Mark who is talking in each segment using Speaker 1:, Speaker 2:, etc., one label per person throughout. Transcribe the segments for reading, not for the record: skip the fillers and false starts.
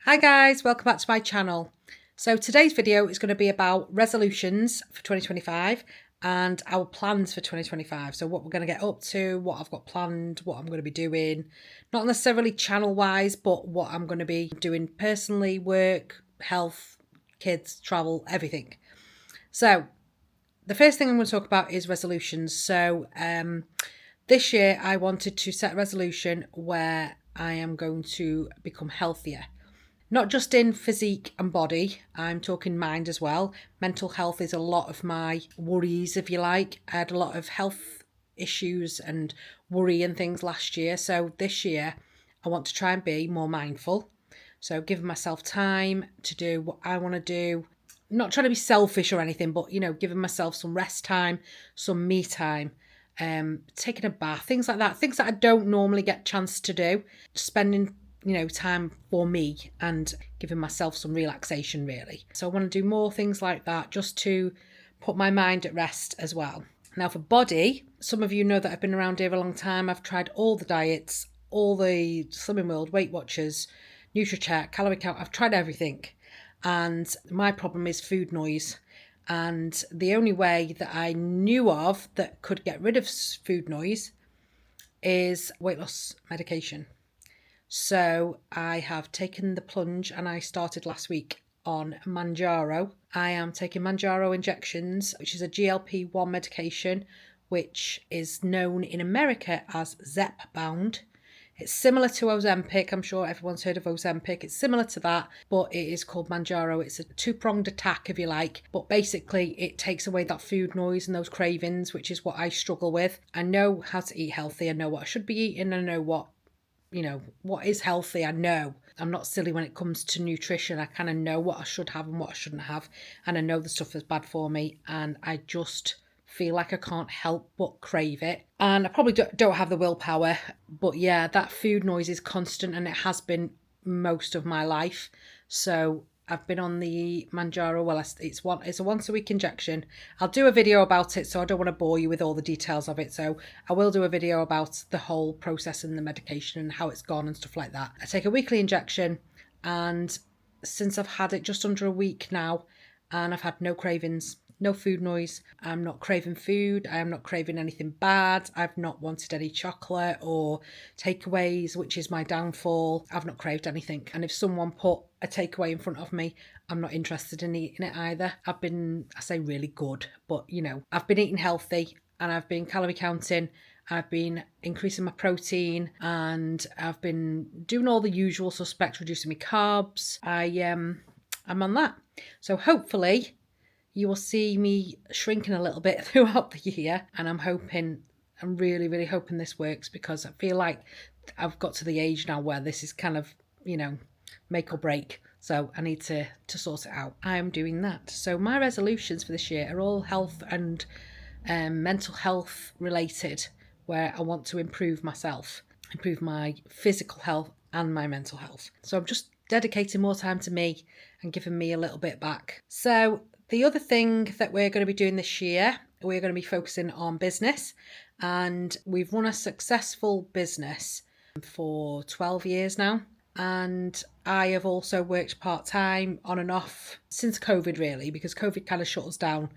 Speaker 1: Hi guys, welcome back to my channel. So today's video is going to be about resolutions for 2025 and our plans for 2025. So what we're going to get up to, what I've got planned, what I'm going to be doing, not necessarily channel wise, but what I'm going to be doing personally, work, health, kids, travel, everything. So the first thing I'm going to talk about is resolutions. So this year I wanted to set a resolution where I am going to become healthier. Not just in physique and body, I'm talking mind as well. Mental health is a lot of my worries, if you like. I had a lot of health issues and worry and things last year. So this year, I want to try and be more mindful. So giving myself time to do what I want to do. Not trying to be selfish or anything, but, giving myself some rest time, some me time. Taking a bath, things like that, things that I don't normally get a chance to do. Spending time for me and giving myself some relaxation, really. So I want to do more things like that just to put my mind at rest as well. Now for body, some of you know that I've been around here a long time. I've tried all the diets, all the Slimming World, Weight Watchers, NutriCheck, calorie count. I've tried everything. And my problem is food noise. And the only way that I knew of that could get rid of food noise is weight loss medication. So I have taken the plunge and I started last week on Mounjaro. I am taking Mounjaro injections, which is a GLP-1 medication, which is known in America as Zepbound. It's similar to Ozempic. I'm sure everyone's heard of Ozempic. It's similar to that, but it is called Mounjaro. It's a two-pronged attack, if you like. But basically, it takes away that food noise and those cravings, which is what I struggle with. I know how to eat healthy. I know what I should be eating. I know what is healthy. I know I'm not silly when it comes to nutrition. I kind of know what I should have and what I shouldn't have. And I know the stuff that's bad for me. And I just feel like I can't help but crave it. And I probably don't have the willpower. But yeah, that food noise is constant and it has been most of my life. So I've been on the Mounjaro. Well, it's a once a week injection. I'll do a video about it, so I don't want to bore you with all the details of it. So I will do a video about the whole process and the medication and how it's gone and stuff like that. I take a weekly injection, and since I've had it just under a week now, and I've had no cravings, no food noise. I'm not craving food. I am not craving anything bad. I've not wanted any chocolate or takeaways, which is my downfall. I've not craved anything. And if someone put a takeaway in front of me, I'm not interested in eating it either. I've been, I say really good, but I've been eating healthy and I've been calorie counting. I've been increasing my protein and I've been doing all the usual suspects, reducing my carbs. I'm on that. So hopefully you will see me shrinking a little bit throughout the year. And I'm really, really hoping this works, because I feel like I've got to the age now where this is kind of, make or break. So I need to sort it out. I am doing that. So my resolutions for this year are all health and mental health related, where I want to improve myself, improve my physical health and my mental health. So I'm just dedicating more time to me and giving me a little bit back. So the other thing that we're going to be doing this year, we're going to be focusing on business, and we've run a successful business for 12 years now. And I have also worked part-time on and off since COVID, really, because COVID kind of shut us down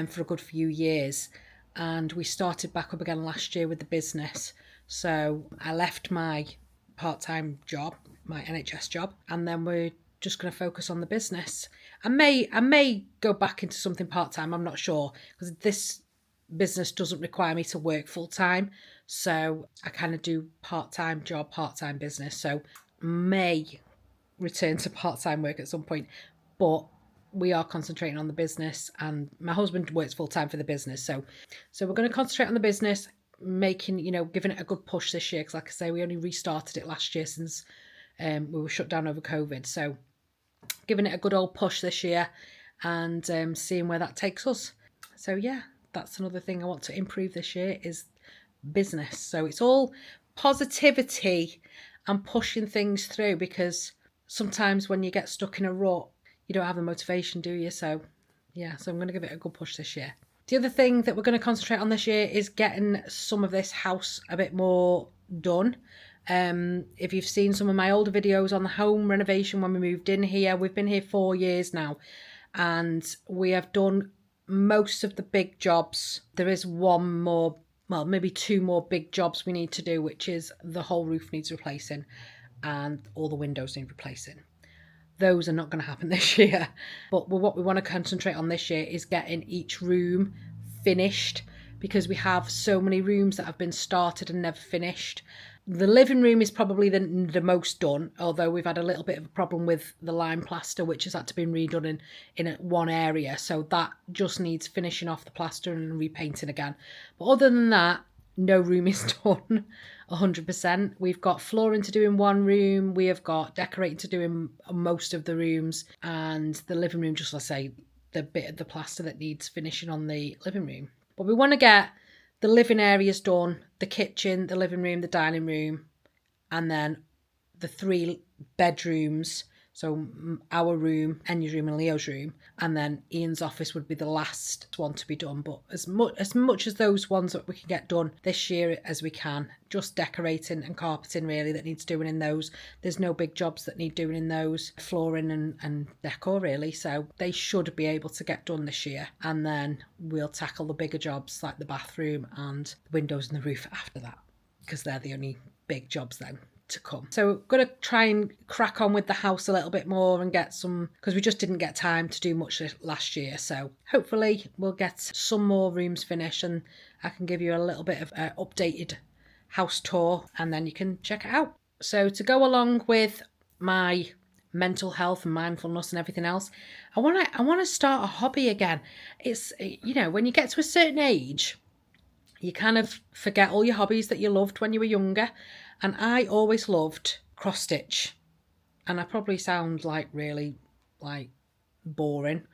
Speaker 1: for a good few years. And we started back up again last year with the business. So I left my part-time job, my NHS job, and then we're just going to focus on the business. I may go back into something part-time, I'm not sure, because this business doesn't require me to work full-time. So I kind of do part-time job, part-time business. So may return to part-time work at some point, but we are concentrating on the business, and my husband works full-time for the business. So we're going to concentrate on the business, making, giving it a good push this year. Because like I say, we only restarted it last year since we were shut down over COVID. So giving it a good old push this year and seeing where that takes us. So yeah, that's another thing I want to improve this year is business. So it's all positivity and pushing things through, because sometimes when you get stuck in a rut, you don't have the motivation, do you? So yeah, so I'm going to give it a good push this year. The other thing that we're going to concentrate on this year is getting some of this house a bit more done. If you've seen some of my older videos on the home renovation when we moved in here, we've been here 4 years now, and we have done most of the big jobs. There is one more, well, maybe 2 more big jobs we need to do, which is the whole roof needs replacing and all the windows need replacing. Those are not going to happen this year. But what we want to concentrate on this year is getting each room finished, because we have so many rooms that have been started and never finished. The living room is probably the most done, although we've had a little bit of a problem with the lime plaster, which has had to be redone in one area. So that just needs finishing off the plaster and repainting again. But other than that, no room is done 100%. We've got flooring to do in one room. We have got decorating to do in most of the rooms. And the living room, just let's say, the bit of the plaster that needs finishing on the living room. But we want to get the living areas done, the kitchen, the living room, the dining room, and then the 3 bedrooms. So our room, Enya's room and Leo's room, and then Ian's office would be the last one to be done. But as much as those ones that we can get done this year as we can, just decorating and carpeting really that needs doing in those. There's no big jobs that need doing in those. Flooring and decor really. So they should be able to get done this year. And then we'll tackle the bigger jobs like the bathroom and the windows and the roof after that, because they're the only big jobs then to come. So we're going to try and crack on with the house a little bit more and get some, because we just didn't get time to do much last year. So hopefully we'll get some more rooms finished and I can give you a little bit of an updated house tour and then you can check it out. So to go along with my mental health and mindfulness and everything else, I want to start a hobby again. It's, when you get to a certain age, you kind of forget all your hobbies that you loved when you were younger. And I always loved cross stitch. And I probably sound like really boring,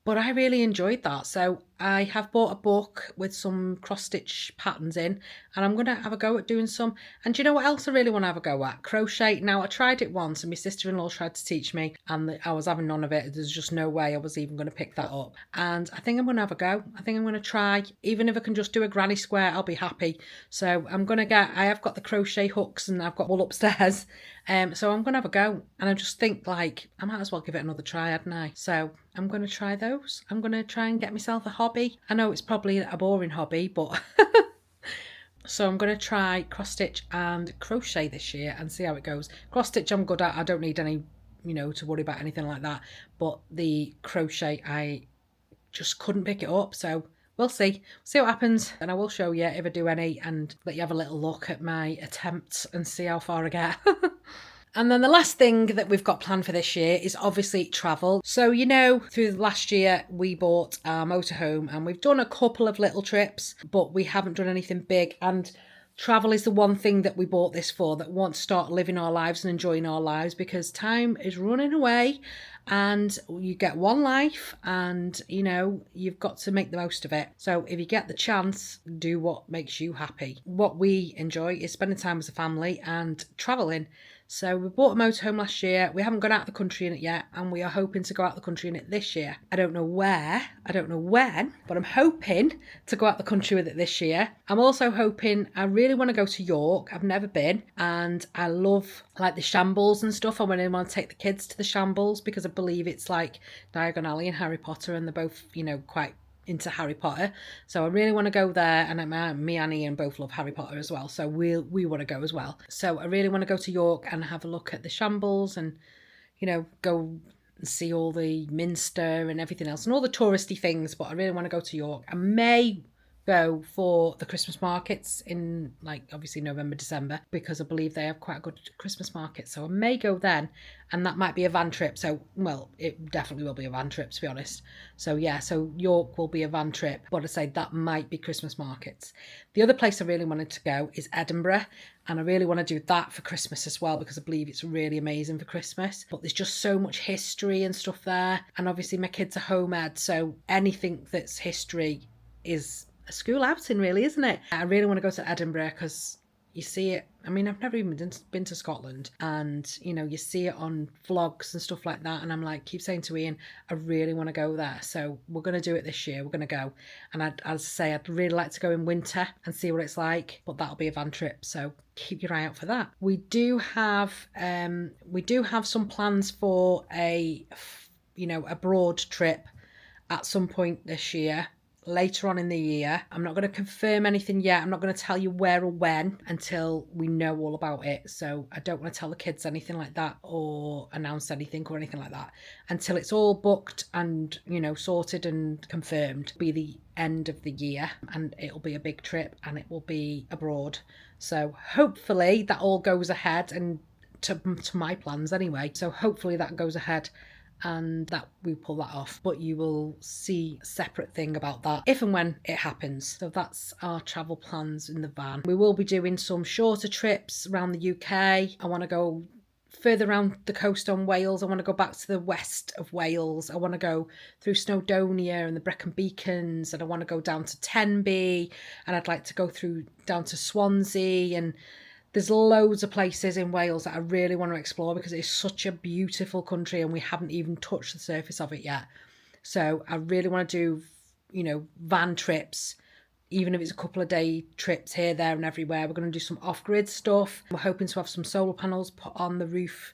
Speaker 1: but I really enjoyed that. So I have bought a book with some cross stitch patterns in, and I'm going to have a go at doing some. And do you know what else I really want to have a go at? Crochet. Now I tried it once and my sister-in-law tried to teach me and I was having none of it. There's just no way I was even going to pick that up. And I think I'm going to have a go. I think I'm going to try. Even if I can just do a granny square, I'll be happy. So I have got the crochet hooks and I've got wool upstairs. So I'm going to have a go. And I just think I might as well give it another try, hadn't I? So I'm going to try those. I'm going to try and get myself a hobby. I know it's probably a boring hobby, but so I'm going to try cross stitch and crochet this year and see how it goes. Cross stitch I'm good at. I don't need any, to worry about anything like that. But the crochet, I just couldn't pick it up. So we'll see what happens. And I will show you if I do any and let you have a little look at my attempts and see how far I get. And then the last thing that we've got planned for this year is obviously travel. So, through last year, we bought our motorhome and we've done a couple of little trips, but we haven't done anything big. And travel is the one thing that we bought this for, that we want to start living our lives and enjoying our lives, because time is running away and you get one life and, you've got to make the most of it. So if you get the chance, do what makes you happy. What we enjoy is spending time as a family and traveling. So we bought a motorhome last year. We haven't gone out of the country in it yet, and we are hoping to go out of the country in it this year. I don't know where, I don't know when, but I'm hoping to go out the country with it this year. I'm also hoping, I really want to go to York. I've never been, and I love the shambles and stuff. I really want to take the kids to the shambles because I believe it's like Diagon Alley and Harry Potter, and they're both, quite into Harry Potter. So I really want to go there, and me and Ian both love Harry Potter as well, so we want to go as well. So I really want to go to York and have a look at the shambles and go and see all the Minster and everything else and all the touristy things. But I really want to go to York. I may go for the Christmas markets in obviously November, December, because I believe they have quite a good Christmas market. So I may go then, and that might be a van trip. So, well, it definitely will be a van trip, to be honest. So yeah, so York will be a van trip, but I say that might be Christmas markets. The other place I really wanted to go is Edinburgh, and I really want to do that for Christmas as well, because I believe it's really amazing for Christmas. But there's just so much history and stuff there, and obviously my kids are home ed, so anything that's history is a school outing, really, isn't it? I really want to go to Edinburgh because you see it I mean, I've never even been to Scotland, and you know, you see it on vlogs and stuff like that, and I'm like, keep saying to Ian, I really want to go there. So we're going to do it this year. We're going to go, and as I say, I'd really like to go in winter and see what it's like, but that'll be a van trip, so keep your eye out for that. We do have some plans for a abroad trip at some point this year, later on in the year. I'm not going to confirm anything yet. I'm not going to tell you where or when until we know all about it. So I don't want to tell the kids anything like that or announce anything or anything like that until it's all booked and, you know, sorted and confirmed. It'll be the end of the year, and it'll be a big trip, and it will be abroad. So hopefully that all goes ahead, and to my plans anyway. So hopefully that goes ahead and that we pull that off, but you will see a separate thing about that if and when it happens. So that's our travel plans in the van. We will be doing some shorter trips around the UK. I want to go further around the coast on Wales. I want to go back to the west of Wales. I want to go through Snowdonia and the Brecon Beacons, and I want to go down to Tenby, and I'd like to go through down to Swansea, and there's loads of places in Wales that I really want to explore because it's such a beautiful country and we haven't even touched the surface of it yet. So I really want to do, you know, van trips, even if it's a couple of day trips here, there and everywhere. We're going to do some off-grid stuff. We're hoping to have some solar panels put on the roof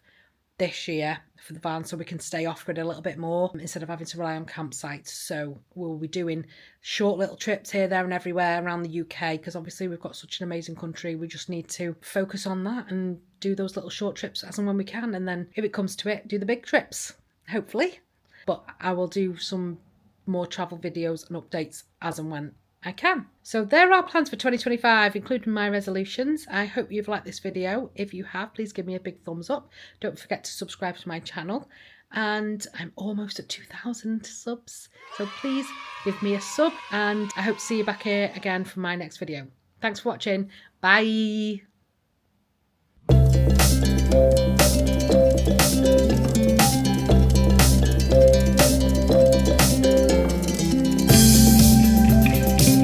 Speaker 1: this year for the van so we can stay off-grid a little bit more instead of having to rely on campsites. So we'll be doing short little trips here, there and everywhere around the UK because obviously we've got such an amazing country. We just need to focus on that and do those little short trips as and when we can, and then if it comes to it, do the big trips, hopefully. But I will do some more travel videos and updates as and when I can. So there are plans for 2025, including my resolutions. I hope you've liked this video. If you have, please give me a big thumbs up. Don't forget to subscribe to my channel. And I'm almost at 2,000 subs. So please give me a sub, and I hope to see you back here again for my next video. Thanks for watching. Bye.